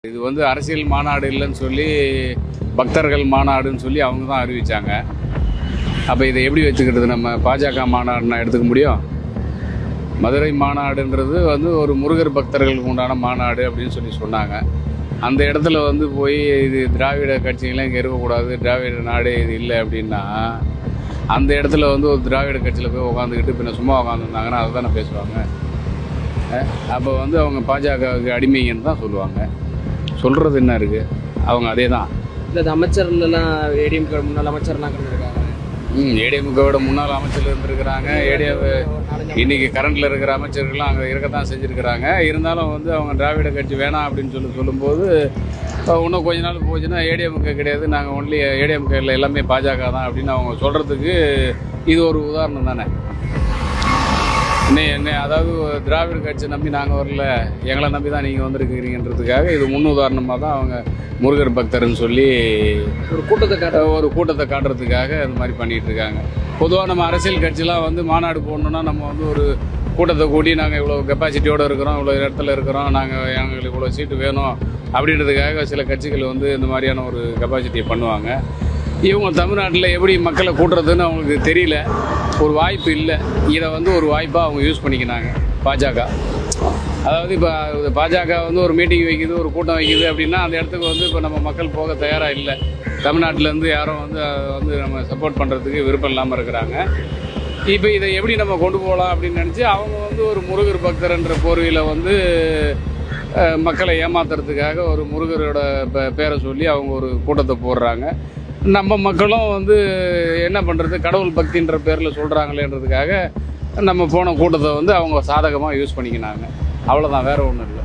இது வந்து அரசியல் மாநாடு இல்லைன்னு சொல்லி பக்தர்கள் மாநாடுன்னு சொல்லி அவங்க தான் அறிவித்தாங்க. அப்போ இதை எப்படி வச்சுக்கிட்டது? நம்ம பாஜக மாநாடுனா எடுத்துக்க முடியும்? மதுரை மாநாடுன்றது வந்து ஒரு முருகர் பக்தர்களுக்கு உண்டான மாநாடு அப்படின்னு சொல்லி சொன்னாங்க. அந்த இடத்துல வந்து போய் இது திராவிட கட்சிகள்லாம் இங்கே இருக்கக்கூடாது, திராவிட நாடு இது இல்லை அப்படின்னா அந்த இடத்துல வந்து ஒரு திராவிட கட்சியில் போய் உட்காந்துக்கிட்டு பின்ன சும்மா உட்காந்துருந்தாங்கன்னா அதை தானே பேசுவாங்க. அப்போ வந்து அவங்க பாஜகவுக்கு அடிமைங்கன்னு தான் சொல்லுவாங்க. சொல்கிறது என்ன இருக்குது? அவங்க அதே தான். இல்லை அமைச்சர்லாம் ஏடிஎம்கே முன்னாள் அமைச்சர்லாம் இருக்காங்க. ஏடிஎம்கேவோட முன்னாள் அமைச்சர் இருந்திருக்கிறாங்க. இன்னைக்கு கரண்டில் இருக்கிற அமைச்சர்கள்லாம் அங்கே இருக்கத்தான் செஞ்சுருக்கிறாங்க. இருந்தாலும் வந்து அவங்க திராவிட கட்சி வேணாம் அப்படின்னு சொல்லும்போது இன்னும் கொஞ்ச நாள் போச்சுன்னா ஏடிஎம்கே கிடையாது, நாங்கள் ஒன்லி ஏடிஎம்கேல எல்லாமே பாஜக தான் அப்படின்னு அவங்க சொல்கிறதுக்கு இது ஒரு உதாரணம் தானே. என்ன அதாவது திராவிட கட்சி நம்பி நாங்கள் வரல, எங்களை நம்பி தான் நீங்கள் வந்திருக்கிறீங்கன்றதுக்காக இது முன்னுதாரணமாக தான் அவங்க முருகர் பக்தர்னு சொல்லி ஒரு கூட்டத்தை காட்டுறதுக்காக அது மாதிரி பண்ணிகிட்டு இருக்காங்க. பொதுவாக நம்ம அரசியல் கட்சிலாம் வந்து மாநாடு போடணுன்னா நம்ம வந்து ஒரு கூட்டத்தை கூட்டி நாங்கள் இவ்வளோ கெப்பாசிட்டியோடு இருக்கிறோம், இவ்வளோ இடத்துல இருக்கிறோம், எங்களுக்கு இவ்வளோ சீட்டு வேணும் அப்படின்றதுக்காக சில கட்சிகள் வந்து இந்த மாதிரியான ஒரு கெப்பாசிட்டியை பண்ணுவாங்க. இவங்க தமிழ்நாட்டில் எப்படி மக்களை கூட்டுறதுன்னு அவங்களுக்கு தெரியல, ஒரு வாய்ப்பு இல்லை. இதை வந்து ஒரு வாய்ப்பாக அவங்க யூஸ் பண்ணிக்கினாங்க பாஜக. அதாவது இப்போ பாஜக வந்து ஒரு மீட்டிங் வைக்குது, ஒரு கூட்டம் வைக்குது அப்படின்னா அந்த இடத்துக்கு வந்து இப்போ நம்ம மக்கள் போக தயாராக இல்லை. தமிழ்நாட்டிலேருந்து யாரும் வந்து நம்ம சப்போர்ட் பண்ணுறதுக்கு விருப்பம் இல்லாமல் இருக்கிறாங்க. இப்போ இதை எப்படி நம்ம கொண்டு போகலாம் அப்படின்னு நினச்சி அவங்க வந்து ஒரு முருகர் பக்தர்ன்ற போர்வையில் வந்து மக்களை ஏமாத்துறதுக்காக ஒரு முருகரோட பேரை சொல்லி அவங்க ஒரு கூட்டத்தை போடுறாங்க. நம்ம மக்களும் வந்து என்ன பண்ணுறது, கடவுள் பக்தின்ற பேரில் சொல்கிறாங்களேன்றதுக்காக நம்ம போன கூட்டத்தை வந்து அவங்க சாதகமாக யூஸ் பண்ணிக்கினாங்க. அவ்வளோதான், வேறு ஒன்றும் இல்லை.